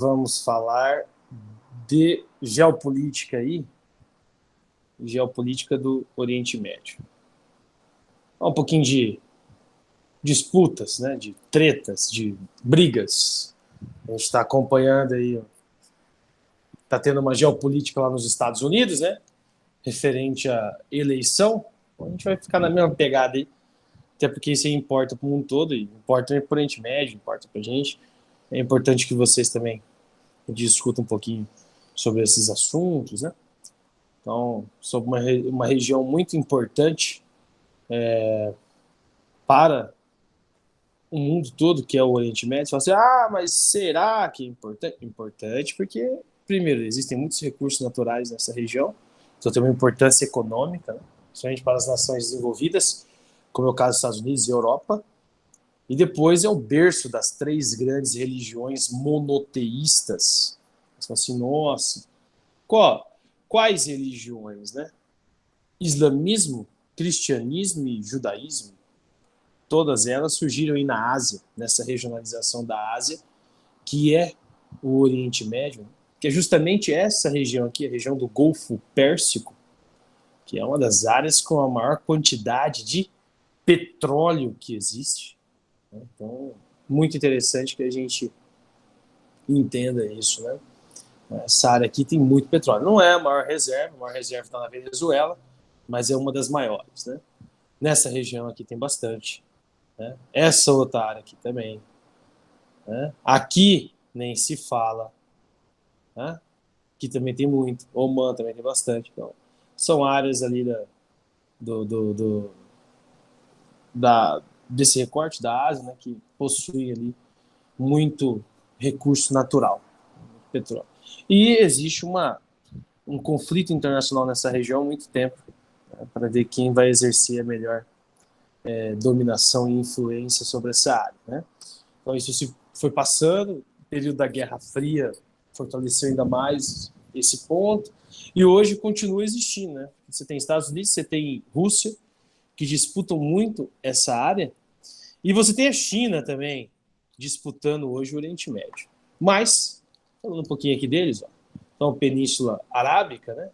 vamos falar de geopolítica aí, geopolítica do Oriente Médio. Um pouquinho de disputas, né, de tretas, de brigas. A gente está acompanhando aí, está tendo uma geopolítica lá nos Estados Unidos, né, referente à eleição. A gente vai ficar na mesma pegada aí, até porque isso aí importa para o mundo todo, e importa para o Oriente Médio, importa para a gente. É importante que vocês também discutam um pouquinho sobre esses assuntos, né? Então, sobre uma região muito importante para o mundo todo, que é o Oriente Médio. Você fala assim, mas será que é importante? Importante porque, primeiro, existem muitos recursos naturais nessa região, então tem uma importância econômica, né? Principalmente para as nações desenvolvidas, como é o caso dos Estados Unidos e Europa. E depois é o berço das três grandes religiões monoteístas. Você fala assim, nossa, quais religiões, né? Islamismo, cristianismo e judaísmo, todas elas surgiram aí na Ásia, nessa regionalização da Ásia, que é o Oriente Médio, que é justamente essa região aqui, a região do Golfo Pérsico, que é uma das áreas com a maior quantidade de petróleo que existe. Então, muito interessante que a gente entenda isso, né? Essa área aqui tem muito petróleo. Não é a maior reserva está na Venezuela, mas é uma das maiores, né? Nessa região aqui tem bastante. Né? Essa outra área aqui também. Né? Aqui nem se fala. Né? Aqui também tem muito. Oman também tem bastante. Então, são áreas ali do, do, do, desse recorte da Ásia, né, que possuem ali muito recurso natural, petróleo. E existe um conflito internacional nessa região há muito tempo, né, para ver quem vai exercer a melhor dominação e influência sobre essa área. Né? Então isso se foi passando, o período da Guerra Fria fortaleceu ainda mais esse ponto, e hoje continua existindo. Né? Você tem Estados Unidos, você tem Rússia, que disputam muito essa área, e você tem a China também, disputando hoje o Oriente Médio. Mas, falando um pouquinho aqui deles, ó, então, Península Arábica, né?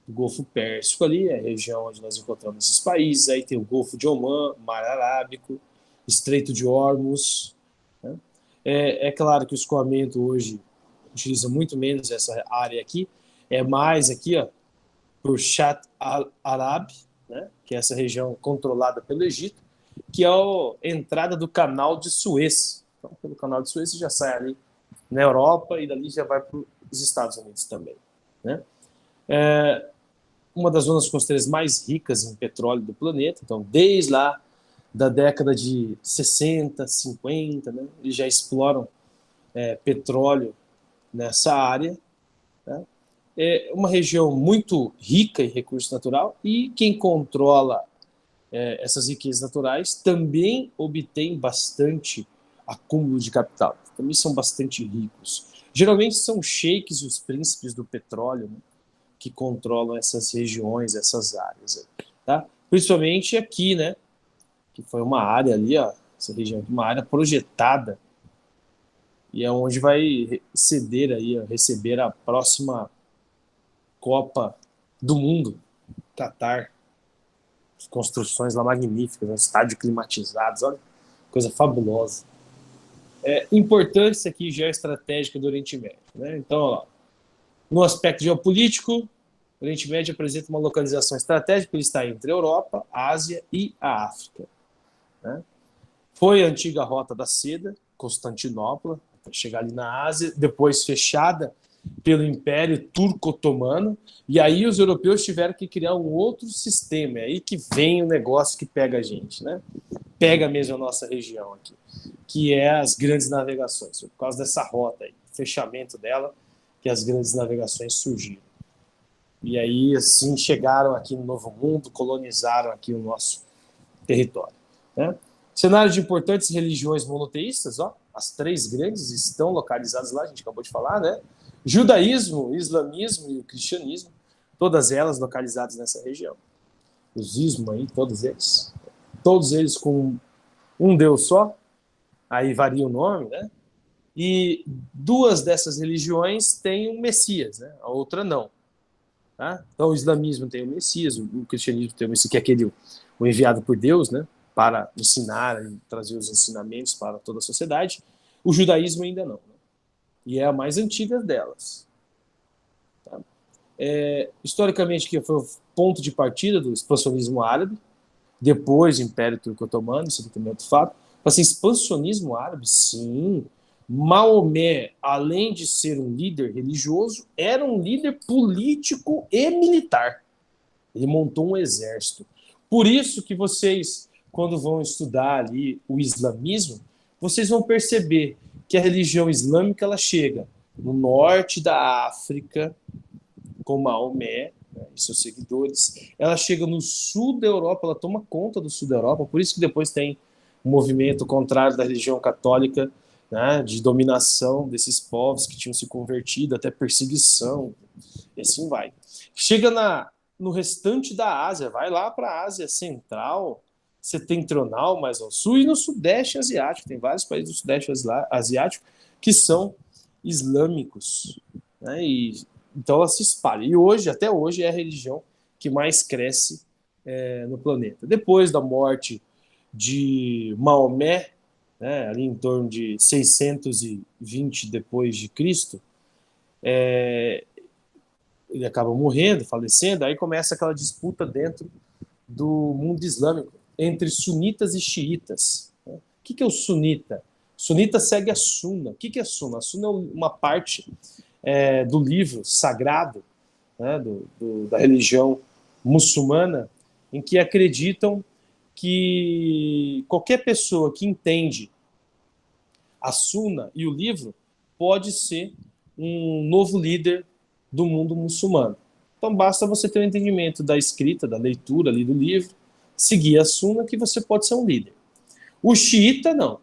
O Golfo Pérsico ali, é a região onde nós encontramos esses países. Aí tem o Golfo de Omã, Mar Arábico, Estreito de Hormuz. Né? É claro que o escoamento hoje utiliza muito menos essa área aqui, é mais aqui, ó, por Shat al-Arab, né? Que é essa região controlada pelo Egito, que é a entrada do Canal de Suez. Então, pelo Canal de Suez você já sai ali na Europa e dali já vai para os Estados Unidos também. Né? Uma das zonas costeiras mais ricas em petróleo do planeta, então desde lá da década de 60, 50, né, eles já exploram petróleo nessa área. Né? É uma região muito rica em recurso natural e quem controla essas riquezas naturais também obtém bastante acúmulo de capital, também são bastante ricos. Geralmente são sheiks e os príncipes do petróleo, né, que controlam essas regiões, essas áreas. Tá? Principalmente aqui, né, que foi uma área ali, ó, essa região aqui, uma área projetada e é onde vai ceder aí, ó, receber a próxima Copa do Mundo, Catar. Construções lá magníficas, um estádio climatizados, olha, coisa fabulosa. Importância aqui geoestratégica do Oriente Médio. Né? Então, ó, no aspecto geopolítico, o Oriente Médio apresenta uma localização estratégica, ele está entre a Europa, a Ásia e a África. Né? Foi a antiga Rota da Seda, Constantinopla, para chegar ali na Ásia, depois fechada pelo Império Turco-Otomano, e aí os europeus tiveram que criar um outro sistema, é aí que vem o negócio que pega a gente, né? Pega mesmo a nossa região aqui, que é as grandes navegações, por causa dessa rota aí, fechamento dela, que as grandes navegações surgiram. E aí, assim, chegaram aqui no Novo Mundo, colonizaram aqui o nosso território. Né? Cenário de importantes religiões monoteístas, ó, as três grandes estão localizadas lá, a gente acabou de falar, né? Judaísmo, islamismo e o cristianismo, todas elas localizadas nessa região. Os ismos aí, todos eles com um Deus só, aí varia o nome, né? E duas dessas religiões têm um Messias, né? A outra não. Tá? Então, o islamismo tem o Messias, o cristianismo tem o Messias, que é aquele o enviado por Deus, né? Para ensinar e trazer os ensinamentos para toda a sociedade. O judaísmo ainda não. Né? E é a mais antiga delas. Tá? Historicamente, que foi o ponto de partida do expansionismo árabe, depois do Império Turco-Otomano, isso também é outro fato. Assim, expansionismo árabe, sim. Maomé, além de ser um líder religioso, era um líder político e militar. Ele montou um exército. Por isso que vocês, quando vão estudar ali o islamismo, vocês vão perceber que a religião islâmica ela chega no norte da África, com Maomé, né, e seus seguidores. Ela chega no sul da Europa, ela toma conta do sul da Europa, por isso que depois tem um movimento contrário da religião católica, né, de dominação desses povos que tinham se convertido, até perseguição, e assim vai. Chega no restante da Ásia, vai lá para a Ásia Central, setentrional, mais ao sul, e no Sudeste Asiático. Tem vários países do Sudeste Asiático que são islâmicos. Né? Então ela se espalha. E hoje, até hoje, é a religião que mais cresce no planeta. Depois da morte de Maomé, né, ali em torno de 620 depois de Cristo, ele acaba morrendo, falecendo, aí começa aquela disputa dentro do mundo islâmico entre sunitas e xiitas. Né? O que é o sunita? O sunita segue a sunna. O que é a sunna? A sunna é uma parte do livro sagrado, né, da religião muçulmana, em que acreditam que qualquer pessoa que entende a sunna e o livro pode ser um novo líder do mundo muçulmano. Então basta você ter um entendimento da escrita, da leitura ali do livro, seguir a sunna que você pode ser um líder. O xiita não.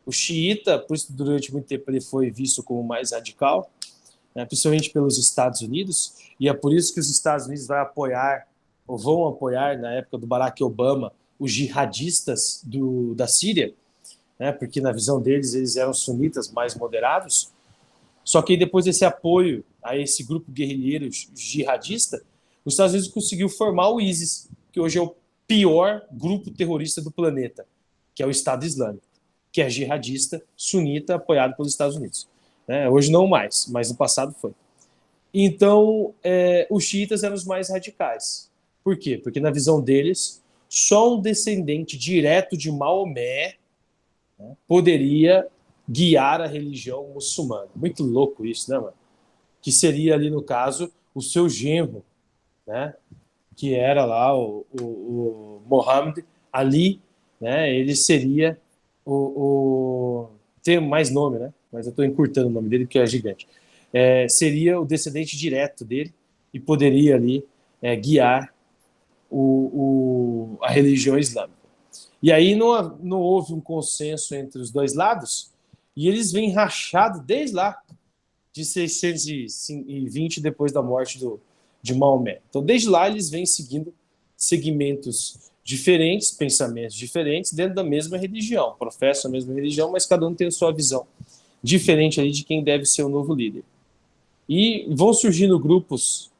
O xiita, por isso durante muito tempo ele foi visto como mais radical, né, principalmente pelos Estados Unidos, e é por isso que os Estados Unidos vão apoiar, na época do Barack Obama, os jihadistas da Síria, né, porque na visão deles eles eram sunitas mais moderados. Só que depois desse apoio a esse grupo guerrilheiro jihadista, os Estados Unidos conseguiu formar o ISIS, que hoje é o pior grupo terrorista do planeta, que é o Estado Islâmico, que é jihadista, sunita, apoiado pelos Estados Unidos. Hoje não mais, mas no passado foi. Então, os xiitas eram os mais radicais. Por quê? Porque na visão deles, só um descendente direto de Maomé, né, poderia guiar a religião muçulmana. Muito louco isso, né, mano? Que seria ali, no caso, o seu genro, né? Que era lá o Mohammed Ali, né? Ele seria tem mais nome, né? Mas eu estou encurtando o nome dele, porque é gigante. Seria o descendente direto dele e poderia ali guiar a religião islâmica. E aí não houve um consenso entre os dois lados, e eles vêm rachados desde lá, de 620 depois da morte de Maomé. Então, desde lá, eles vêm seguindo segmentos diferentes, pensamentos diferentes, dentro da mesma religião. Professam a mesma religião, mas cada um tem a sua visão diferente ali de quem deve ser o novo líder. E vão surgindo grupos,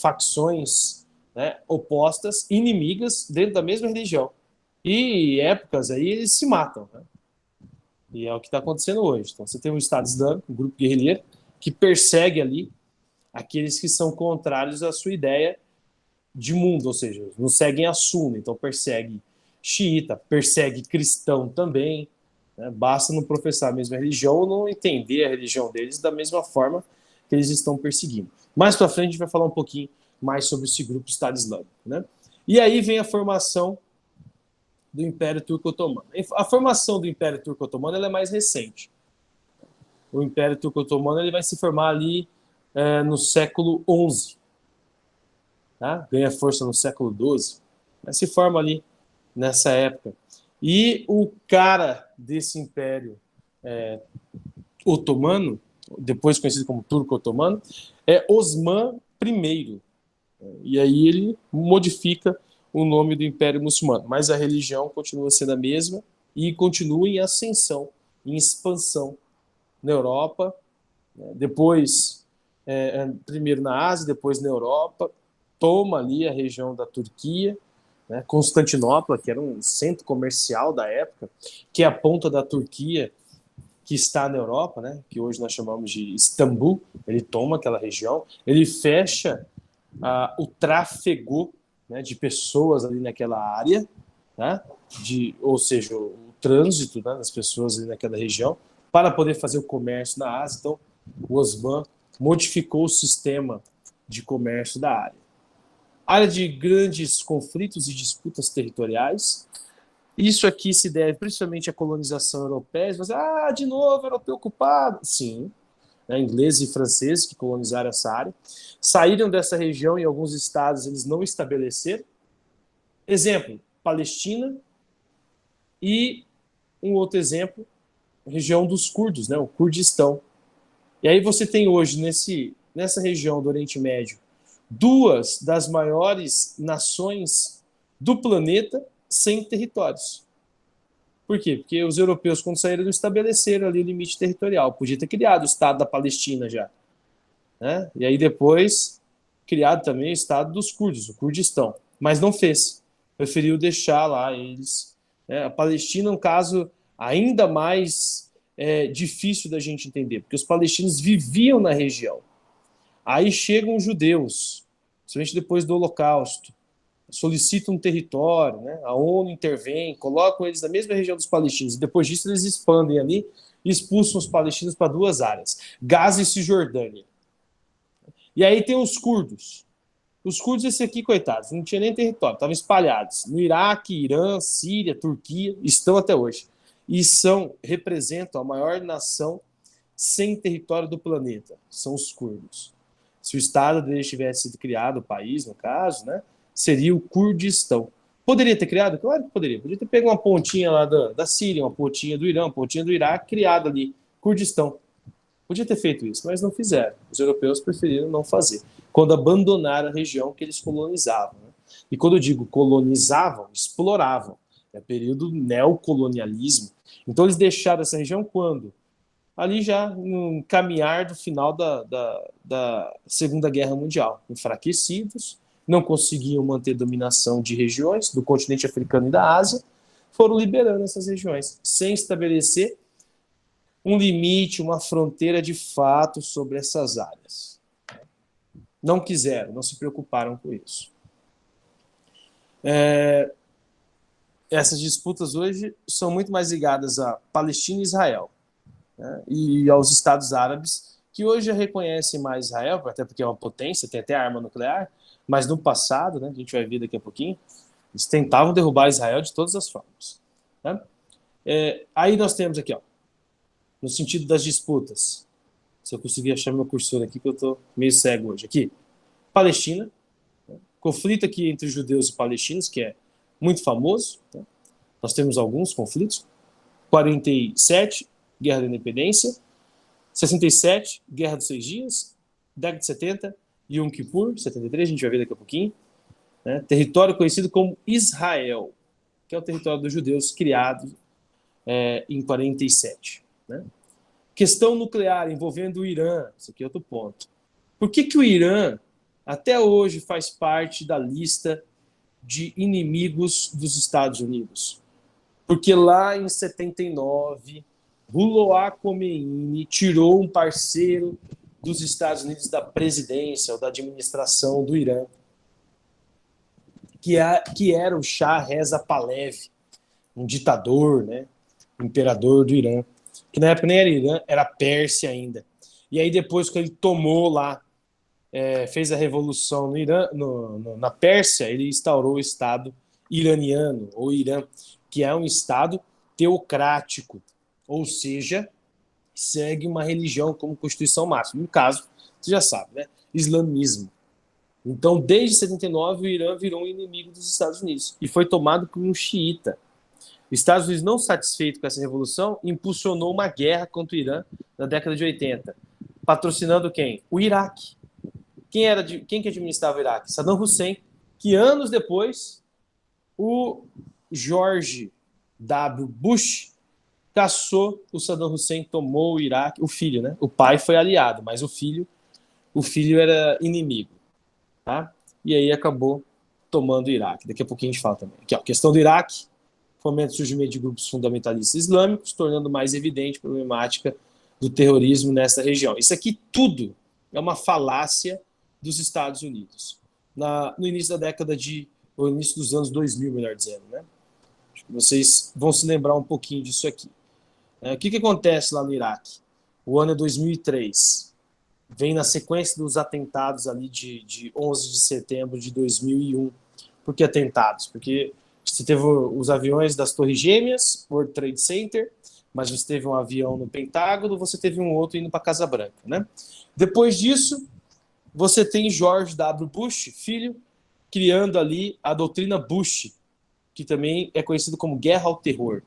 facções, né, opostas, inimigas, dentro da mesma religião. E épocas aí eles se matam, né? E é o que está acontecendo hoje. Então você tem um Estado Islâmico, um grupo guerrilheiro, que persegue ali aqueles que são contrários à sua ideia de mundo, ou seja, não seguem a sunna, então persegue xiita, persegue cristão também, né? Basta não professar a mesma religião ou não entender a religião deles da mesma forma que eles estão perseguindo. Mais para frente a gente vai falar um pouquinho mais sobre esse grupo Estado Islâmico, né? E aí vem a formação do Império Turco-Otomano. A formação do Império Turco-Otomano ela é mais recente. O Império Turco-Otomano ele vai se formar ali no século XI. Tá? Ganha força no século XII. Mas se forma ali nessa época. E o cara desse Império Otomano, depois conhecido como Turco-Otomano, é Osman I. E aí ele modifica o nome do Império Muçulmano, mas a religião continua sendo a mesma e continua em ascensão, em expansão na Europa, né? Depois, primeiro na Ásia, depois na Europa, toma ali a região da Turquia, né? Constantinopla, que era um centro comercial da época, que é a ponta da Turquia que está na Europa, né? Que hoje nós chamamos de Istambul. Ele toma aquela região, ele fecha o tráfego, né, de pessoas ali naquela área, né? Ou seja, o trânsito, né, das pessoas ali naquela região, para poder fazer o comércio na Ásia. Então, o Osman modificou o sistema de comércio da área. Área de grandes conflitos e disputas territoriais. Isso aqui se deve principalmente à colonização europeia. Você, de novo, europeu ocupado. Sim, né, ingleses e franceses que colonizaram essa área. Saíram dessa região em alguns estados, eles não estabeleceram. Exemplo, Palestina e um outro exemplo, região dos curdos, né, o Kurdistão. E aí você tem hoje, nessa região do Oriente Médio, duas das maiores nações do planeta sem territórios. Por quê? Porque os europeus, quando saíram, não estabeleceram ali o limite territorial. Podia ter criado o Estado da Palestina já, né? E aí depois criado também o Estado dos curdos, o Kurdistão. Mas não fez. Preferiu deixar lá eles. A Palestina é um caso ainda mais difícil da gente entender, porque os palestinos viviam na região. Aí chegam os judeus, principalmente depois do Holocausto, solicitam um território, né? A ONU intervém, colocam eles na mesma região dos palestinos, e depois disso eles expandem ali e expulsam os palestinos para duas áreas, Gaza e Cisjordânia. E aí tem os curdos. Os curdos, esse aqui, coitados, não tinha nem território, estavam espalhados no Iraque, Irã, Síria, Turquia, estão até hoje. E representam a maior nação sem território do planeta, são os curdos. Se o Estado deles tivesse sido criado, o país, no caso, né, seria o Kurdistão. Poderia ter criado? Claro que poderia. Podia ter pego uma pontinha lá da Síria, uma pontinha do Irã, uma pontinha do Iraque, criado ali, Kurdistão. Podia ter feito isso, mas não fizeram. Os europeus preferiram não fazer, quando abandonaram a região que eles colonizavam. Né? E quando eu digo colonizavam, exploravam. É período neocolonialismo. Então eles deixaram essa região quando? Ali já no caminhar do final da Segunda Guerra Mundial. Enfraquecidos, não conseguiam manter dominação de regiões do continente africano e da Ásia, foram liberando essas regiões, sem estabelecer um limite, uma fronteira de fato sobre essas áreas. Não quiseram, não se preocuparam com isso. Essas disputas hoje são muito mais ligadas a Palestina e Israel, né, e aos Estados Árabes, que hoje já reconhecem mais Israel, até porque é uma potência, tem até arma nuclear, mas no passado, né, a gente vai ver daqui a pouquinho, eles tentavam derrubar Israel de todas as formas. Né? Aí nós temos aqui, ó, no sentido das disputas. Se eu conseguir achar meu cursor aqui, que eu estou meio cego hoje. Aqui, Palestina, né? Conflito aqui entre judeus e palestinos, que é muito famoso. Né? Nós temos alguns conflitos. 47, Guerra da Independência. 67, Guerra dos 6 Dias. Década de 70, Yom Kippur, 73, a gente vai ver daqui a pouquinho. Né? Território conhecido como Israel, que é o território dos judeus criado em 47. Né? Questão nuclear envolvendo o Irã, isso aqui é outro ponto. Por que o Irã até hoje faz parte da lista de inimigos dos Estados Unidos? Porque lá em 79, Ruhollah Khomeini tirou um parceiro dos Estados Unidos da presidência ou da administração do Irã, que era o Shah Reza Pahlavi, um ditador, né, imperador do Irã, que na época nem era Irã, era Pérsia ainda. E aí depois que ele tomou lá, fez a revolução no Irã, na Pérsia, ele instaurou o Estado iraniano, ou Irã, que é um Estado teocrático, ou seja, segue uma religião como constituição máxima. No caso, você já sabe, né? Islamismo. Então, desde 79, o Irã virou um inimigo dos Estados Unidos e foi tomado por um xiita. Os Estados Unidos, não satisfeito com essa revolução, impulsionou uma guerra contra o Irã na década de 80, patrocinando quem? O Iraque. Quem que administrava o Iraque? Saddam Hussein, que anos depois, o George W. Bush caçou o Saddam Hussein, tomou o Iraque, o filho, né? O pai foi aliado, mas o filho era inimigo, tá? E aí acabou tomando o Iraque. Daqui a pouquinho a gente fala também. Aqui, ó, questão do Iraque, fomenta o surgimento de grupos fundamentalistas islâmicos, tornando mais evidente a problemática do terrorismo nessa região. Isso aqui tudo é uma falácia dos Estados Unidos. No início da década ou início dos anos 2000, melhor dizendo, né? Acho que vocês vão se lembrar um pouquinho disso aqui. O que acontece lá no Iraque? O ano é 2003. Vem na sequência dos atentados ali de 11 de setembro de 2001. Por que atentados? Porque você teve os aviões das Torres Gêmeas, World Trade Center, mas você teve um avião no Pentágono, você teve um outro indo para a Casa Branca, né? Depois disso, você tem George W. Bush, filho, criando ali a doutrina Bush, que também é conhecido como Guerra ao Terror.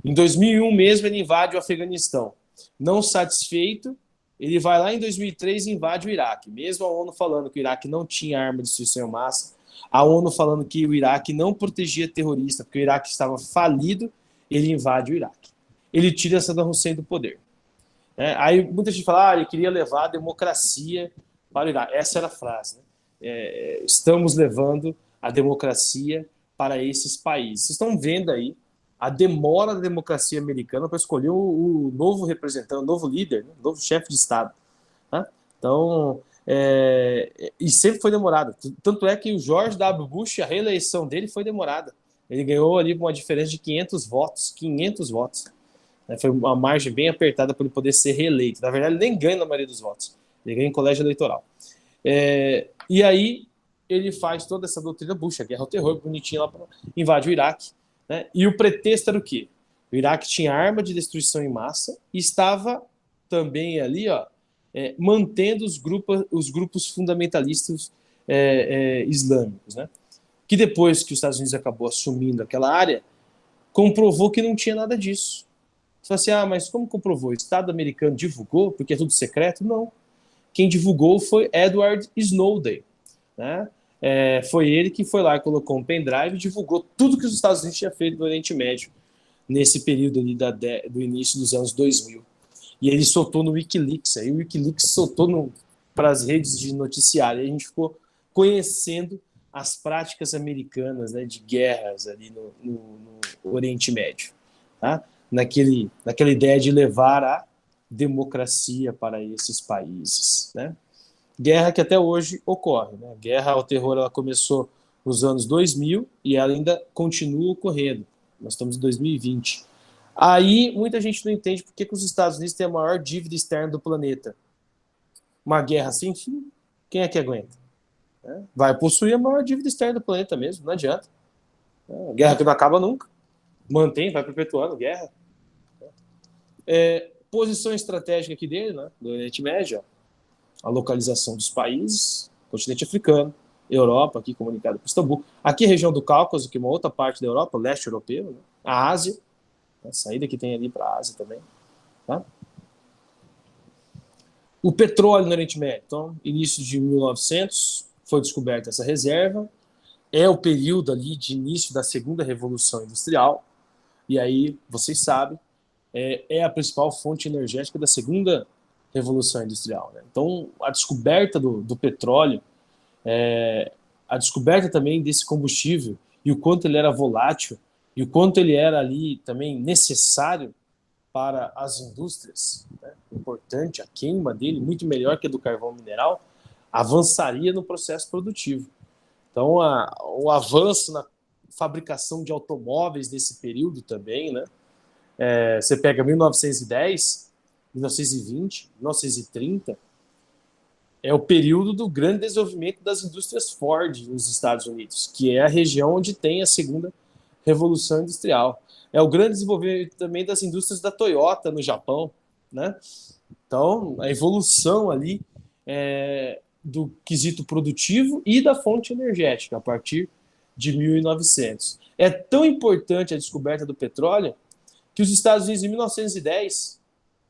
Em 2001 mesmo, ele invade o Afeganistão. Não satisfeito, ele vai lá em 2003 e invade o Iraque. Mesmo a ONU falando que o Iraque não tinha arma de destruição em massa, a ONU falando que o Iraque não protegia terrorista, porque o Iraque estava falido, ele invade o Iraque. Ele tira Saddam Hussein do poder. Aí muita gente fala, ele queria levar a democracia para o Iraque. Essa era a frase, né? Estamos levando a democracia para esses países. Vocês estão vendo aí a demora da democracia americana para escolher o novo representante, o novo líder, né? O novo chefe de Estado. Tá? Então, e sempre foi demorado. Tanto é que o George W. Bush, a reeleição dele foi demorada. Ele ganhou ali uma diferença de 500 votos. 500 votos. Foi uma margem bem apertada para ele poder ser reeleito. Na verdade, ele nem ganha na maioria dos votos. Ele ganha em colégio eleitoral. E aí, ele faz toda essa doutrina Bush, a guerra ao terror, bonitinha lá para invadir o Iraque. Né? E o pretexto era o quê? O Iraque tinha arma de destruição em massa e estava também ali, mantendo os grupos fundamentalistas islâmicos, né? Que depois que os Estados Unidos acabou assumindo aquela área, comprovou que não tinha nada disso. Você fala assim, mas como comprovou? O Estado americano divulgou porque é tudo secreto? Não. Quem divulgou foi Edward Snowden, né? Foi ele que foi lá e colocou um pendrive e divulgou tudo que os Estados Unidos tinham feito no Oriente Médio nesse período ali do início dos anos 2000. E ele soltou no Wikileaks. Aí o Wikileaks soltou para as redes de noticiário. Aí a gente ficou conhecendo as práticas americanas, né, de guerras ali no Oriente Médio. Tá? Naquela ideia de levar a democracia para esses países. Né? Guerra que até hoje ocorre. Né? Guerra ao terror ela começou nos anos 2000 e ela ainda continua ocorrendo. Nós estamos em 2020. Aí muita gente não entende por que os Estados Unidos têm a maior dívida externa do planeta. Uma guerra sem fim, quem é que aguenta? Vai possuir a maior dívida externa do planeta mesmo, não adianta. Guerra que não acaba nunca. Mantém, vai perpetuando guerra. Posição estratégica aqui dele, né, do Oriente Médio, a localização dos países, continente africano, Europa, aqui comunicado por Istambul. Aqui a região do Cáucaso, que é uma outra parte da Europa, leste europeu, né, a Ásia, a saída que tem ali para a Ásia também. Tá? O petróleo no Oriente Médio, então, início de 1900, foi descoberta essa reserva, é o período ali de início da segunda revolução industrial, e aí, vocês sabem, é a principal fonte energética da segunda revolução industrial. Né? Então, a descoberta do petróleo, a descoberta também desse combustível, e o quanto ele era volátil, e o quanto ele era ali também necessário para as indústrias, né? Importante, a queima dele, muito melhor que a do carvão mineral, avançaria no processo produtivo. Então, o avanço na fabricação de automóveis nesse período também, né? Você pega 1910, 1920, 1930, é o período do grande desenvolvimento das indústrias Ford nos Estados Unidos, que é a região onde tem a segunda revolução industrial. É o grande desenvolvimento também das indústrias da Toyota no Japão, né? Então, a evolução ali do quesito produtivo e da fonte energética a partir de 1900. É tão importante a descoberta do petróleo que os Estados Unidos, em 1910,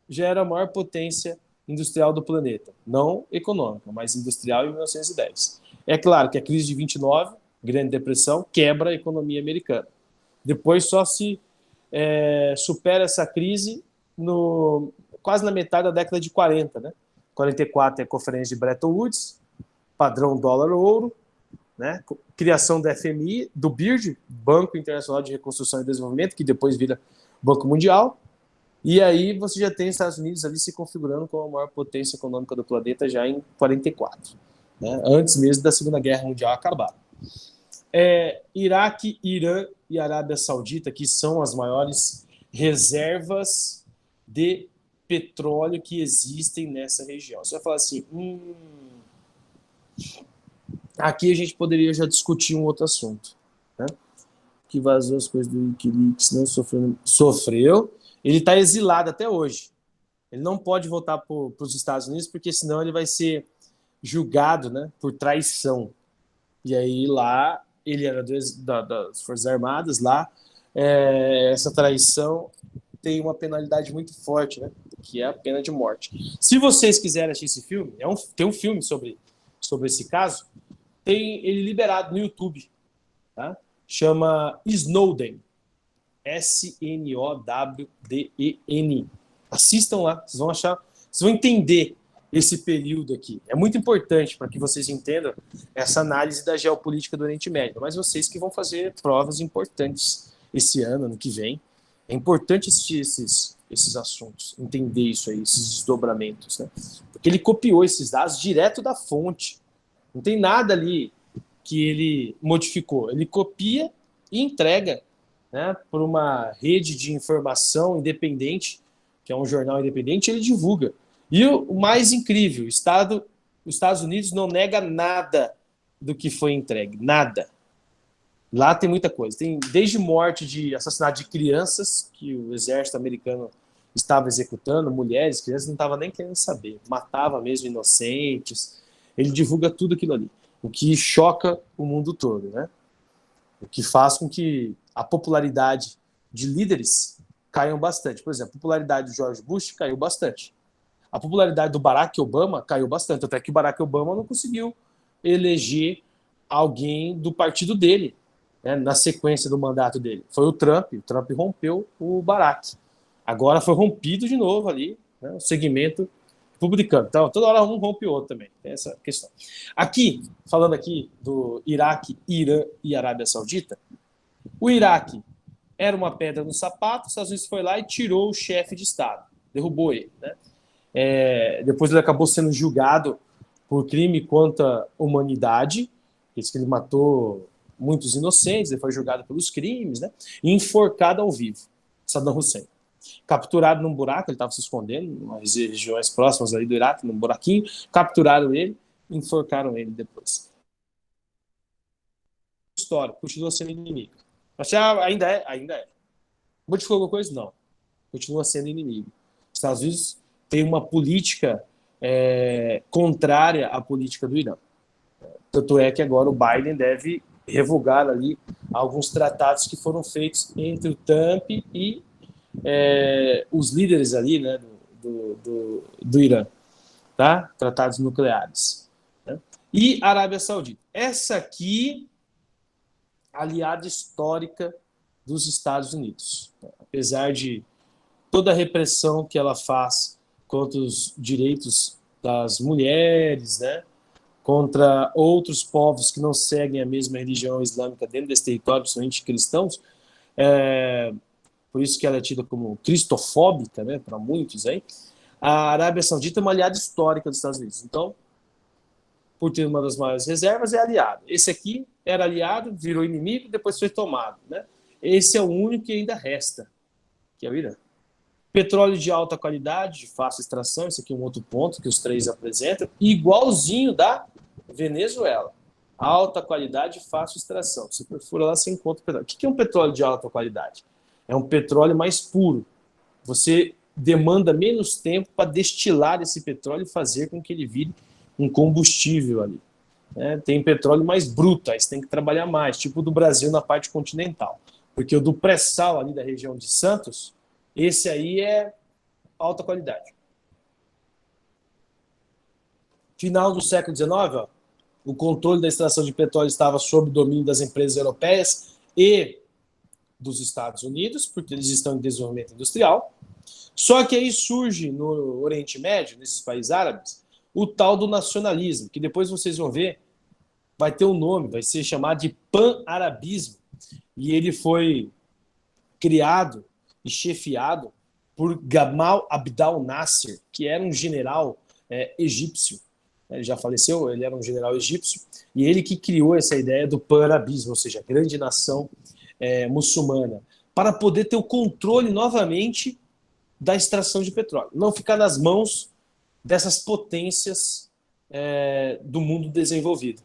já era a maior potência industrial do planeta. Não econômica, mas industrial em 1910. É claro que a crise de 29, Grande Depressão, quebra a economia americana. Depois só se supera essa crise quase na metade da década de 40, né? 44 é a Conferência de Bretton Woods, padrão dólar-ouro, né? Criação do FMI, do BIRD, Banco Internacional de Reconstrução e Desenvolvimento, que depois vira Banco Mundial, e aí você já tem os Estados Unidos ali se configurando como a maior potência econômica do planeta já em 44, né? Antes mesmo da Segunda Guerra Mundial acabar. Iraque, Irã e Arábia Saudita, que são as maiores reservas de petróleo que existem nessa região. Você vai falar assim, aqui a gente poderia já discutir um outro assunto, né? Que vazou as coisas do Wikileaks, não sofreu. Ele está exilado até hoje. Ele não pode voltar para os Estados Unidos, porque senão ele vai ser julgado, né, por traição. E aí lá, ele era das Forças Armadas, lá essa traição tem uma penalidade muito forte, né, que é a pena de morte. Se vocês quiserem assistir esse filme, tem um filme sobre esse caso, tem ele liberado no YouTube, tá? Chama Snowden, Snowden. Assistam lá, vocês vão achar, vocês vão entender esse período aqui. É muito importante para que vocês entendam essa análise da geopolítica do Oriente Médio, mas vocês que vão fazer provas importantes esse ano que vem. É importante assistir esses assuntos, entender isso aí, esses desdobramentos, né? Porque ele copiou esses dados direto da fonte. Não tem nada ali que ele modificou. Ele copia e entrega, né, por uma rede de informação independente, que é um jornal independente, ele divulga. E o mais incrível, os Estados Unidos não nega nada do que foi entregue, nada. Lá tem muita coisa. Tem desde morte de assassinato de crianças, que o exército americano estava executando, mulheres, crianças, não estava nem querendo saber. Matava mesmo inocentes. Ele divulga tudo aquilo ali. O que choca o mundo todo, né? O que faz com que a popularidade de líderes caiam bastante. Por exemplo, a popularidade do George Bush caiu bastante. A popularidade do Barack Obama caiu bastante. Até que o Barack Obama não conseguiu eleger alguém do partido dele, né, na sequência do mandato dele. Foi o Trump. O Trump rompeu o Barack. Agora foi rompido de novo ali, né, o segmento republicano. Então, toda hora um rompe o outro também. Tem essa questão. Aqui, falando aqui do Iraque, Irã e Arábia Saudita, o Iraque era uma pedra no sapato, os Estados Unidos foi lá e tirou o chefe de Estado, derrubou ele, né? Depois ele acabou sendo julgado por crime contra a humanidade, diz que ele matou muitos inocentes, ele foi julgado pelos crimes, né? E enforcado ao vivo, Saddam Hussein. Capturado num buraco, ele estava se escondendo, nas regiões próximas ali do Iraque, num buraquinho, capturaram ele, enforcaram ele depois. História, continua sendo inimigo. Mas ainda é. Modificou alguma coisa? Não. Continua sendo inimigo. Os Estados Unidos têm uma política contrária à política do Irã. Tanto é que agora o Biden deve revogar ali alguns tratados que foram feitos entre o Trump e os líderes ali, né, do Irã, tá? Tratados nucleares. Né? E Arábia Saudita. Essa aqui, aliada histórica dos Estados Unidos. Apesar de toda a repressão que ela faz contra os direitos das mulheres, né? Contra outros povos que não seguem a mesma religião islâmica dentro desse território, principalmente cristãos, por isso que ela é tida como cristofóbica, né, para muitos aí. A Arábia Saudita é uma aliada histórica dos Estados Unidos. Então, por ter uma das maiores reservas, é aliado. Esse aqui era aliado, virou inimigo, depois foi tomado, né? Esse é o único que ainda resta, que é o Irã. Petróleo de alta qualidade, de fácil extração, esse aqui é um outro ponto que os três apresentam, igualzinho da Venezuela. Alta qualidade, fácil extração. Você perfura lá, você encontra petróleo. O que é um petróleo de alta qualidade? É um petróleo mais puro. Você demanda menos tempo para destilar esse petróleo e fazer com que ele vire um combustível ali. Tem petróleo mais bruto, aí você tem que trabalhar mais, tipo o do Brasil na parte continental. Porque o do pré-sal ali da região de Santos, esse aí é alta qualidade. Final do século XIX, ó, o controle da extração de petróleo estava sob domínio das empresas europeias e dos Estados Unidos, porque eles estão em desenvolvimento industrial. Só que aí surge no Oriente Médio, nesses países árabes, o tal do nacionalismo, que depois vocês vão ver, vai ter um nome, vai ser chamado de pan-arabismo. E ele foi criado e chefiado por Gamal Abdel Nasser, que era um general egípcio. Ele já faleceu, ele era um general egípcio, e ele que criou essa ideia do pan-arabismo, ou seja, a grande nação muçulmana, para poder ter o controle novamente da extração de petróleo, não ficar nas mãos dessas potências do mundo desenvolvido.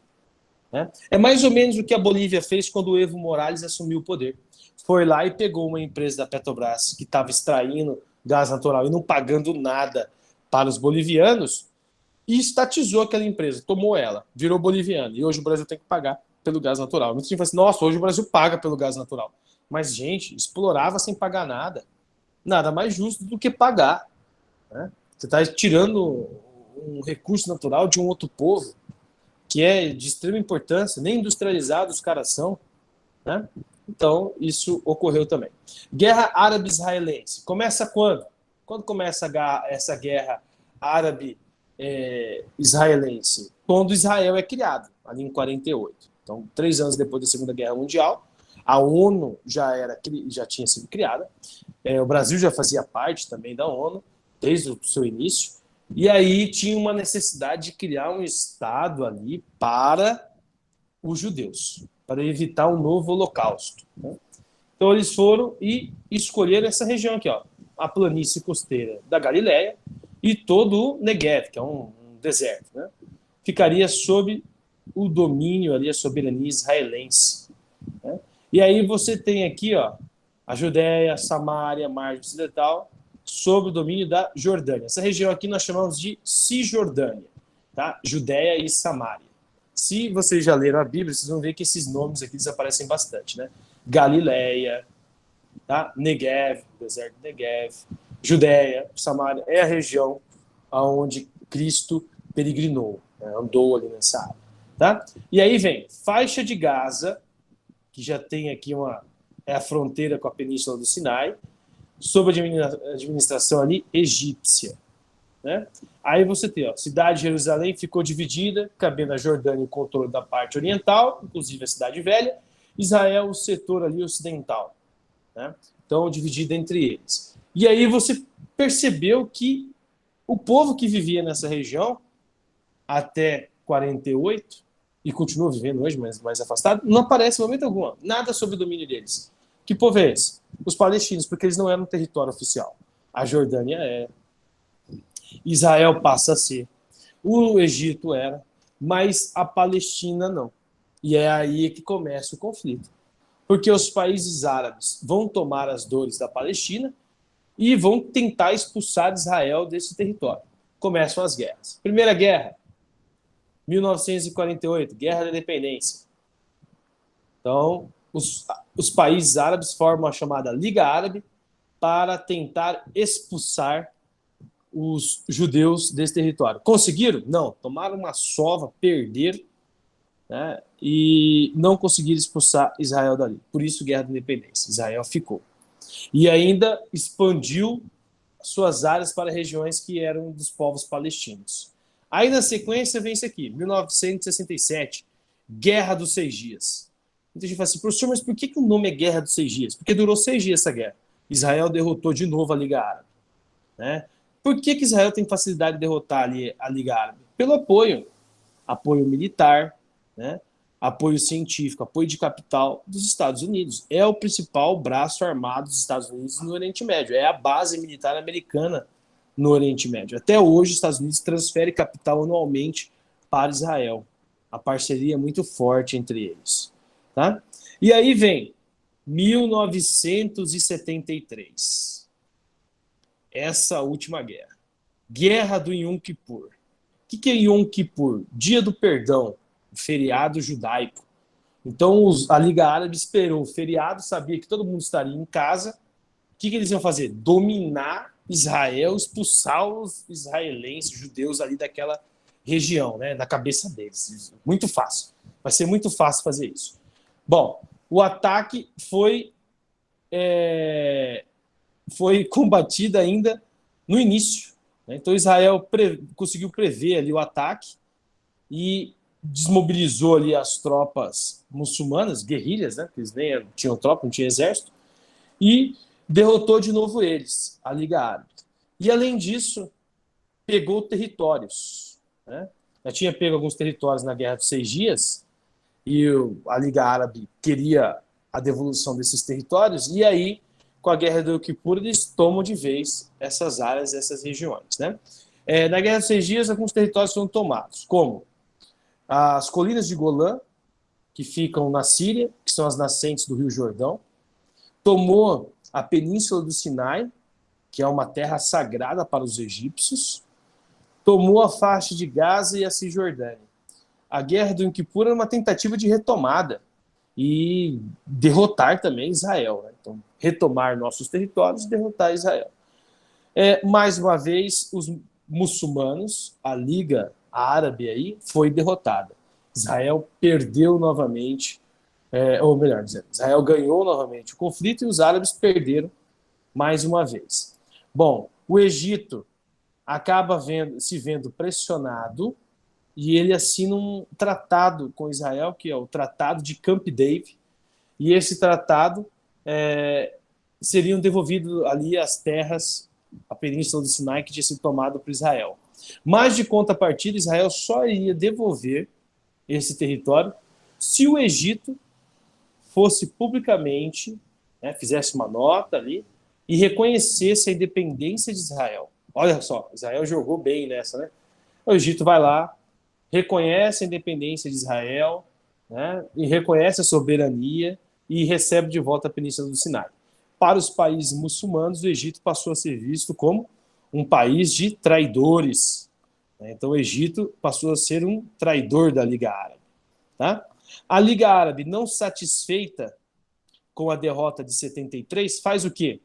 Né? É mais ou menos o que a Bolívia fez quando o Evo Morales assumiu o poder. Foi lá e pegou uma empresa da Petrobras que estava extraindo gás natural e não pagando nada para os bolivianos e estatizou aquela empresa, tomou ela, virou boliviana. E hoje o Brasil tem que pagar pelo gás natural. Muita gente fala assim, nossa, hoje o Brasil paga pelo gás natural. Mas, gente, explorava sem pagar nada. Nada mais justo do que pagar. Né? Você está tirando um recurso natural de um outro povo que é de extrema importância, nem industrializados os caras são. Né? Então, isso ocorreu também. Guerra árabe-israelense. Começa quando? Quando começa essa guerra árabe-israelense? Quando Israel é criado, ali em 48. Então, 3 anos depois da Segunda Guerra Mundial, a ONU já tinha sido criada. O Brasil já fazia parte também da ONU, desde o seu início. E aí tinha uma necessidade de criar um Estado ali para os judeus, para evitar um novo holocausto. Né? Então eles foram e escolheram essa região aqui, ó, a planície costeira da Galileia e todo o Negev, que é um deserto. Né? Ficaria sob o domínio ali, a soberania israelense. Né? E aí você tem aqui, ó, a Judéia, Samária, Margem Ocidental, sob o domínio da Jordânia. Essa região aqui nós chamamos de Cisjordânia, tá? Judéia e Samária. Se vocês já leram a Bíblia, vocês vão ver que esses nomes aqui desaparecem bastante, né? Galileia, tá? Negev, deserto de Negev, Judéia, Samária, é a região onde Cristo peregrinou, né? Andou ali nessa área, tá? E aí vem faixa de Gaza, que já tem aqui a fronteira com a Península do Sinai, sob a administração ali egípcia. Né? Aí você tem, ó, cidade de Jerusalém ficou dividida, cabendo a Jordânia o controle da parte oriental, inclusive a cidade velha, Israel o setor ali ocidental. Né? Então, dividida entre eles. E aí você percebeu que o povo que vivia nessa região, até 48, e continua vivendo hoje, mas mais afastado, não aparece em momento algum, nada sob o domínio deles. Que povo é esse? Os palestinos, porque eles não eram território oficial. A Jordânia é. Israel passa a ser. O Egito era, mas a Palestina não. E é aí que começa o conflito. Porque os países árabes vão tomar as dores da Palestina e vão tentar expulsar Israel desse território. Começam as guerras. Primeira guerra, 1948, Guerra da Independência. Então, os países árabes formam a chamada Liga Árabe para tentar expulsar os judeus desse território. Conseguiram? Não. Tomaram uma sova, perderam, né, e não conseguiram expulsar Israel dali. Por isso, Guerra da Independência. Israel ficou. E ainda expandiu suas áreas para regiões que eram dos povos palestinos. Aí, na sequência, vem isso aqui, 1967, Guerra dos 6 Dias. Muita gente fala assim, professor, mas por que o nome é Guerra dos 6 Dias? Porque durou 6 dias essa guerra. Israel derrotou de novo a Liga Árabe. Né? Por que Israel tem facilidade de derrotar ali a Liga Árabe? Pelo apoio. Apoio militar, né? Apoio científico, apoio de capital dos Estados Unidos. É o principal braço armado dos Estados Unidos no Oriente Médio. É a base militar americana no Oriente Médio. Até hoje, os Estados Unidos transferem capital anualmente para Israel. A parceria é muito forte entre eles. Tá? E aí vem 1973. Essa última guerra. Guerra do Yom Kippur. O que é Yom Kippur? Dia do Perdão, feriado judaico. Então a Liga Árabe esperou o feriado, sabia que todo mundo estaria em casa. O que eles iam fazer? Dominar Israel, expulsar os israelenses, judeus ali daquela região, né, na cabeça deles. Muito fácil. Vai ser muito fácil fazer isso. Bom, o ataque foi foi combatida ainda no início, né? Então Israel conseguiu prever ali o ataque e desmobilizou ali as tropas muçulmanas, guerrilhas, né? Eles nem tinham tropa, não tinha exército, e derrotou de novo eles, a Liga Árabe. E além disso, pegou territórios, né? Já tinha pego alguns territórios na Guerra dos 6 Dias e a Liga Árabe queria a devolução desses territórios, e aí, com a Guerra do Yom Kippur, eles tomam de vez essas áreas, essas regiões, né? Na Guerra dos 6 Dias, alguns territórios foram tomados, como as colinas de Golã, que ficam na Síria, que são as nascentes do Rio Jordão, tomou a Península do Sinai, que é uma terra sagrada para os egípcios, tomou a faixa de Gaza e a Cisjordânia. A Guerra do Yom Kippur era uma tentativa de retomada e derrotar também Israel, né? Então, retomar nossos territórios e derrotar Israel. Mais uma vez, os muçulmanos, a Liga Árabe aí, foi derrotada. Israel perdeu novamente, ou melhor dizendo, Israel ganhou novamente o conflito e os árabes perderam mais uma vez. Bom, o Egito acaba se vendo pressionado e ele assina um tratado com Israel, que é o Tratado de Camp David, e esse tratado seriam devolvidas ali as terras, a Península do Sinai, que tinha sido tomada por Israel. Mas, de contrapartida, Israel só iria devolver esse território se o Egito fosse publicamente, né, fizesse uma nota ali e reconhecesse a independência de Israel. Olha só, Israel jogou bem nessa, né? O Egito vai lá, reconhece a independência de Israel, né, e reconhece a soberania e recebe de volta a Península do Sinai. Para os países muçulmanos, o Egito passou a ser visto como um país de traidores, né? Então o Egito passou a ser um traidor da Liga Árabe, tá? A Liga Árabe, não satisfeita com a derrota de 73, faz o quê?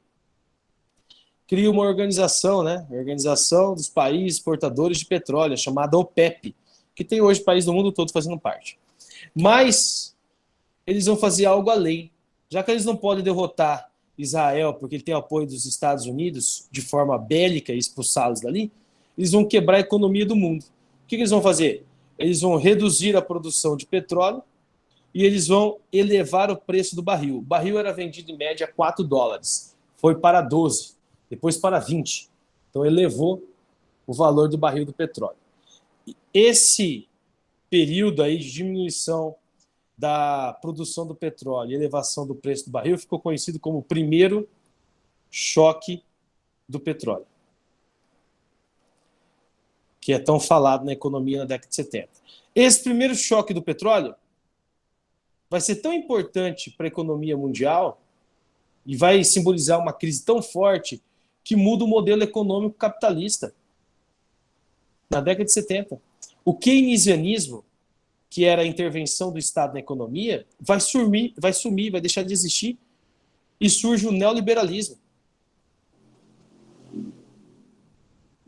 Cria uma organização, né? Organização dos Países Exportadores de Petróleo, chamada OPEP, que tem hoje países do mundo todo fazendo parte. Mas eles vão fazer algo além. Já que eles não podem derrotar Israel, porque ele tem o apoio dos Estados Unidos de forma bélica e expulsá-los dali, eles vão quebrar a economia do mundo. O que eles vão fazer? Eles vão reduzir a produção de petróleo e eles vão elevar o preço do barril. O barril era vendido em média a $4, foi para 12, depois para 20. Então elevou o valor do barril do petróleo. Esse período aí de diminuição da produção do petróleo e elevação do preço do barril ficou conhecido como o primeiro choque do petróleo, que é tão falado na economia na década de 70. Esse primeiro choque do petróleo vai ser tão importante para a economia mundial e vai simbolizar uma crise tão forte que muda o modelo econômico capitalista na década de 70. O keynesianismo, que era a intervenção do Estado na economia, vai sumir, vai deixar de existir, e surge o neoliberalismo.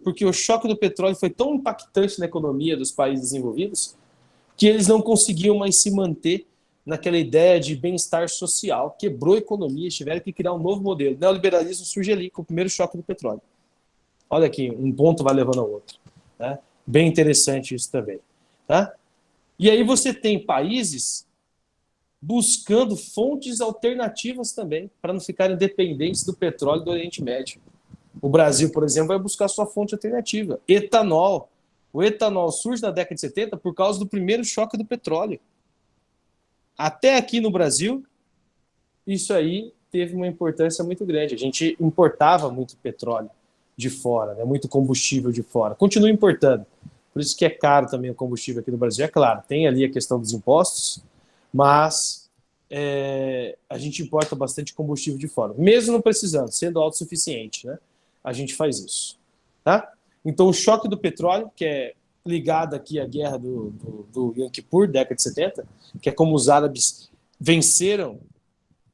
Porque o choque do petróleo foi tão impactante na economia dos países desenvolvidos que eles não conseguiam mais se manter naquela ideia de bem-estar social. Quebrou a economia, tiveram que criar um novo modelo. O neoliberalismo surge ali com o primeiro choque do petróleo. Olha aqui, um ponto vai levando ao outro, né? Bem interessante isso também, tá? E aí você tem países buscando fontes alternativas também, para não ficarem dependentes do petróleo do Oriente Médio. O Brasil, por exemplo, vai buscar sua fonte alternativa, etanol. O etanol surge na década de 70 por causa do primeiro choque do petróleo. Até aqui no Brasil, isso aí teve uma importância muito grande. A gente importava muito petróleo de fora, né? Muito combustível de fora. Continua importando. Por isso que é caro também o combustível aqui no Brasil. É claro, tem ali a questão dos impostos, mas a gente importa bastante combustível de fora. Mesmo não precisando, sendo autossuficiente, né? A gente faz isso, tá? Então, o choque do petróleo, que é ligado aqui à guerra do Yom Kippur, década de 70, que é como os árabes venceram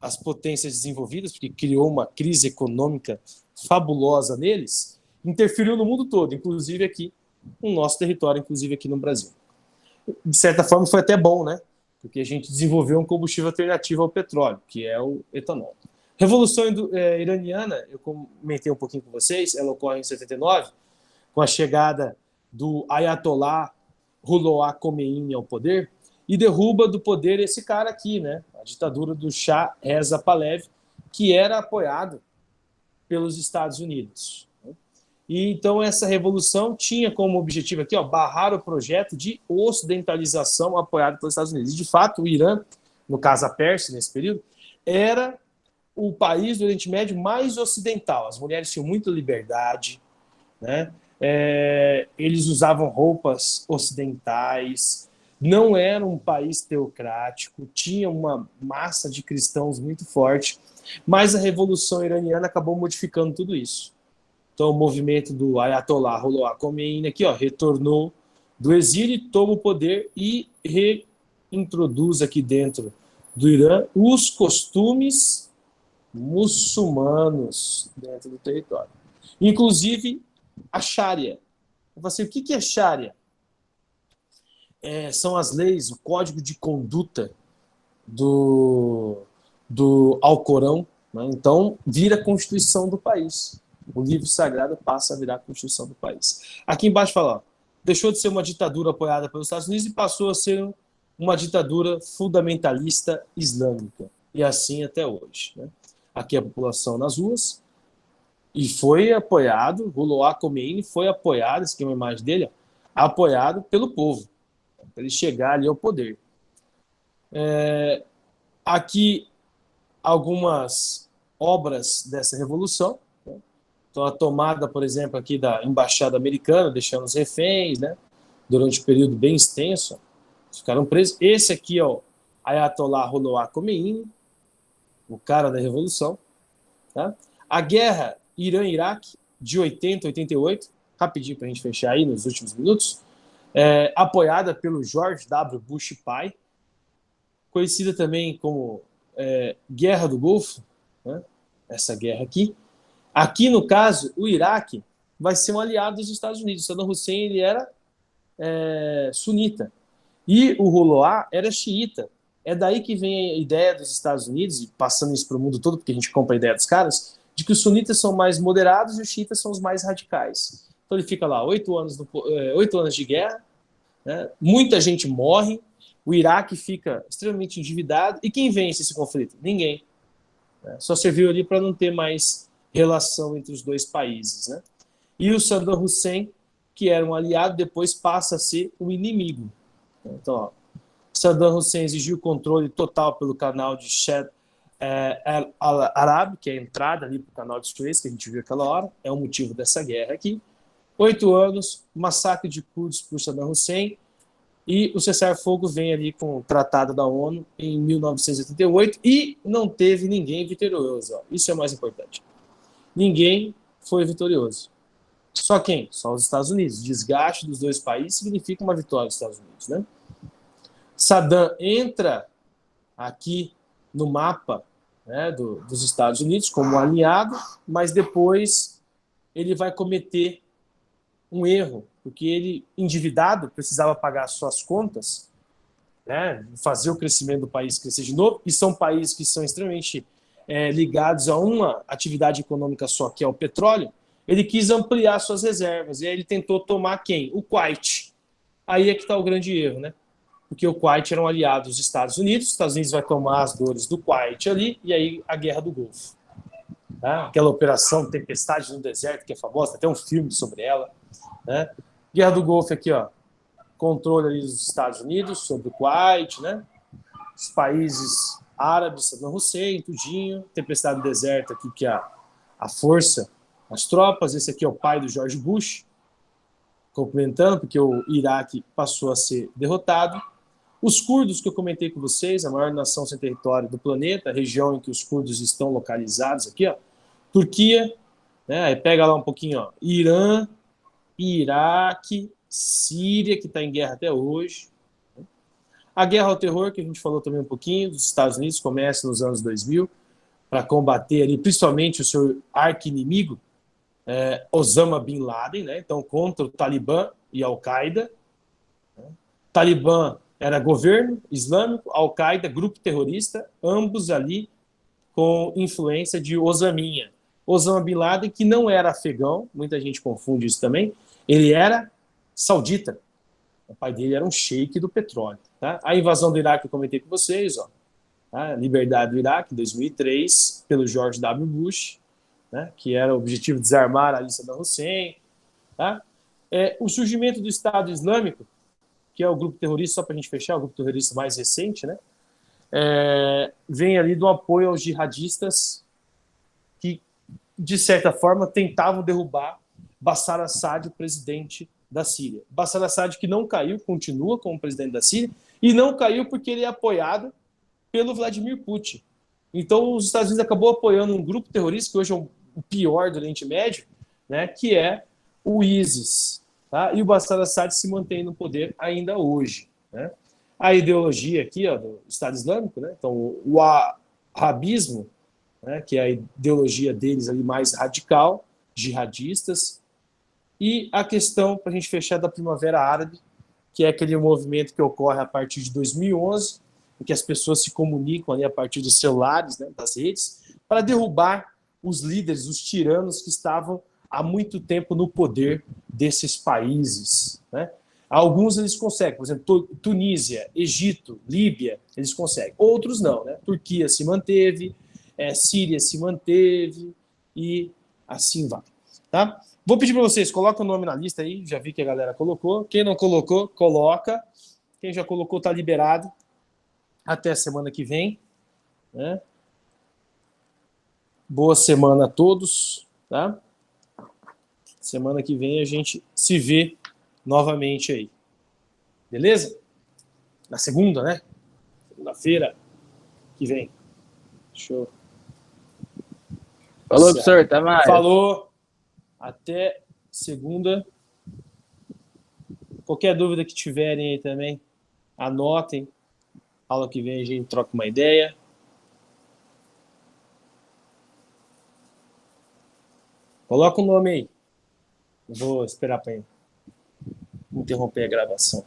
as potências desenvolvidas, porque criou uma crise econômica fabulosa neles, interferiu no mundo todo, inclusive aqui no nosso território, inclusive aqui no Brasil. De certa forma, foi até bom, né? Porque a gente desenvolveu um combustível alternativo ao petróleo, que é o etanol. Revolução Iraniana, eu comentei um pouquinho com vocês, ela ocorre em 79, com a chegada do Ayatollah Ruhollah Khomeini ao poder, e derruba do poder esse cara aqui, né? A ditadura do Shah Reza Pahlavi, que era apoiado pelos Estados Unidos. E então essa revolução tinha como objetivo aqui, ó, barrar o projeto de ocidentalização apoiado pelos Estados Unidos. E de fato, o Irã, no caso a Pérsia nesse período, era o país do Oriente Médio mais ocidental. As mulheres tinham muita liberdade, né? Eles usavam roupas ocidentais, não era um país teocrático, tinha uma massa de cristãos muito forte, mas a Revolução Iraniana acabou modificando tudo isso. Então, o movimento do Ayatollah Ruhollah Khomeini aqui, ó, retornou do exílio, toma o poder e reintroduz aqui dentro do Irã os costumes muçulmanos dentro do território. Inclusive a Sharia. Eu falei assim, o que é Sharia? São as leis, o código de conduta do Alcorão, né? Então, vira a Constituição do país. O livro sagrado passa a virar a Constituição do país. Aqui embaixo fala, ó, deixou de ser uma ditadura apoiada pelos Estados Unidos e passou a ser uma ditadura fundamentalista islâmica. E assim até hoje, né? Aqui a população nas ruas, e foi apoiado, Ruhollah Khomeini foi apoiado, essa aqui é uma imagem dele, ó, apoiado pelo povo, para ele chegar ali ao poder. Aqui algumas obras dessa revolução, né? Então a tomada, por exemplo, aqui da embaixada americana, deixando os reféns, né? Durante um período bem extenso, ficaram presos. Esse aqui é o Ayatollah Ruhollah Khomeini, o cara da revolução, tá? A guerra Irã-Iraque, de 80 a 88, rapidinho para a gente fechar aí nos últimos minutos, apoiada pelo George W. Bush pai, conhecida também como Guerra do Golfo, né? Essa guerra aqui. Aqui, no caso, o Iraque vai ser um aliado dos Estados Unidos. Saddam Hussein ele era sunita e o Ruhollah era xiita. É daí que vem a ideia dos Estados Unidos, e passando isso para o mundo todo, porque a gente compra a ideia dos caras, de que os sunitas são mais moderados e os xiitas são os mais radicais. Então ele fica lá 8 anos de guerra, né? Muita gente morre, o Iraque fica extremamente endividado, e quem vence esse conflito? Ninguém. Né? Só serviu ali para não ter mais relação entre os dois países. Né? E o Saddam Hussein, que era um aliado, depois passa a ser um inimigo. Então, ó, Saddam Hussein exigiu controle total pelo canal de Shed al-Arab, que é a entrada ali para o canal de Suez, que a gente viu aquela hora, é o motivo dessa guerra aqui. 8 anos, massacre de curdos por Saddam Hussein, e o cessar-fogo vem ali com o Tratado da ONU em 1988, e não teve ninguém vitorioso. Ó. Isso é o mais importante. Ninguém foi vitorioso. Só quem? Só os Estados Unidos. Desgaste dos dois países significa uma vitória dos Estados Unidos, né? Saddam entra aqui no mapa, né, dos Estados Unidos como aliado, mas depois ele vai cometer um erro, porque ele, endividado, precisava pagar suas contas, né, fazer o crescimento do país crescer de novo, e são países que são extremamente ligados a uma atividade econômica só, que é o petróleo. Ele quis ampliar suas reservas, e aí ele tentou tomar quem? O Kuwait. Aí é que está o grande erro, né? Porque o Kuwait era um aliado dos Estados Unidos, os Estados Unidos vai tomar as dores do Kuwait ali, e aí a Guerra do Golfo. Tá? Aquela operação Tempestade no Deserto, que é famosa, tem até um filme sobre ela. Né? Guerra do Golfo aqui, ó, controle ali dos Estados Unidos sobre o Kuwait, né? Os países árabes, Saddam Hussein, tudinho. Tempestade no Deserto aqui, que é a força, as tropas. Esse aqui é o pai do George Bush, complementando, porque o Iraque passou a ser derrotado. Os curdos que eu comentei com vocês, a maior nação sem território do planeta, a região em que os curdos estão localizados aqui, ó, Turquia, né, aí pega lá um pouquinho, ó, Irã, Iraque, Síria, que está em guerra até hoje. A guerra ao terror, que a gente falou também um pouquinho, dos Estados Unidos, começa nos anos 2000, para combater ali, principalmente o seu arqui-inimigo, Osama Bin Laden, né, então contra o Talibã e a Al-Qaeda. Talibã era governo islâmico, Al-Qaeda, grupo terrorista, ambos ali com influência de Osaminha. Osama Bin Laden, que não era afegão, muita gente confunde isso também, ele era saudita. O pai dele era um sheik do petróleo. Tá? A invasão do Iraque, eu comentei com vocês, ó, tá? Liberdade do Iraque, em 2003, pelo George W. Bush, né? Que era o objetivo de desarmar a lista da Hussein. Tá? O surgimento do Estado Islâmico, que é o grupo terrorista, só para a gente fechar, o grupo terrorista mais recente, né? Vem ali do apoio aos jihadistas que, de certa forma, tentavam derrubar Bashar Assad, o presidente da Síria. Bashar Assad, que não caiu, continua como presidente da Síria, e não caiu porque ele é apoiado pelo Vladimir Putin. Então, os Estados Unidos acabou apoiando um grupo terrorista, que hoje é o pior do Oriente Médio, né, que é o ISIS. Tá? E o Bashar Assad se mantém no poder ainda hoje. Né? A ideologia aqui, ó, do Estado Islâmico, né? Então, o wahhabismo, né, que é a ideologia deles ali mais radical, jihadistas, e a questão, para a gente fechar, da Primavera Árabe, que é aquele movimento que ocorre a partir de 2011, em que as pessoas se comunicam ali a partir dos celulares, né, das redes, para derrubar os líderes, os tiranos que estavam há muito tempo no poder desses países. Né? Alguns eles conseguem, por exemplo, Tunísia, Egito, Líbia, eles conseguem. Outros não. Né? Turquia se manteve, Síria se manteve e assim vai. Tá? Vou pedir para vocês, coloquem o nome na lista aí, já vi que a galera colocou. Quem não colocou, coloca. Quem já colocou está liberado. Até a semana que vem. Né? Boa semana a todos. Tá? Semana que vem a gente se vê novamente aí. Beleza? Na segunda, né? Segunda-feira que vem. Show. Falou, professor, até mais. Falou. Até segunda. Qualquer dúvida que tiverem aí também, anotem. Aula que vem a gente troca uma ideia. Coloca o nome aí. Vou esperar para interromper a gravação.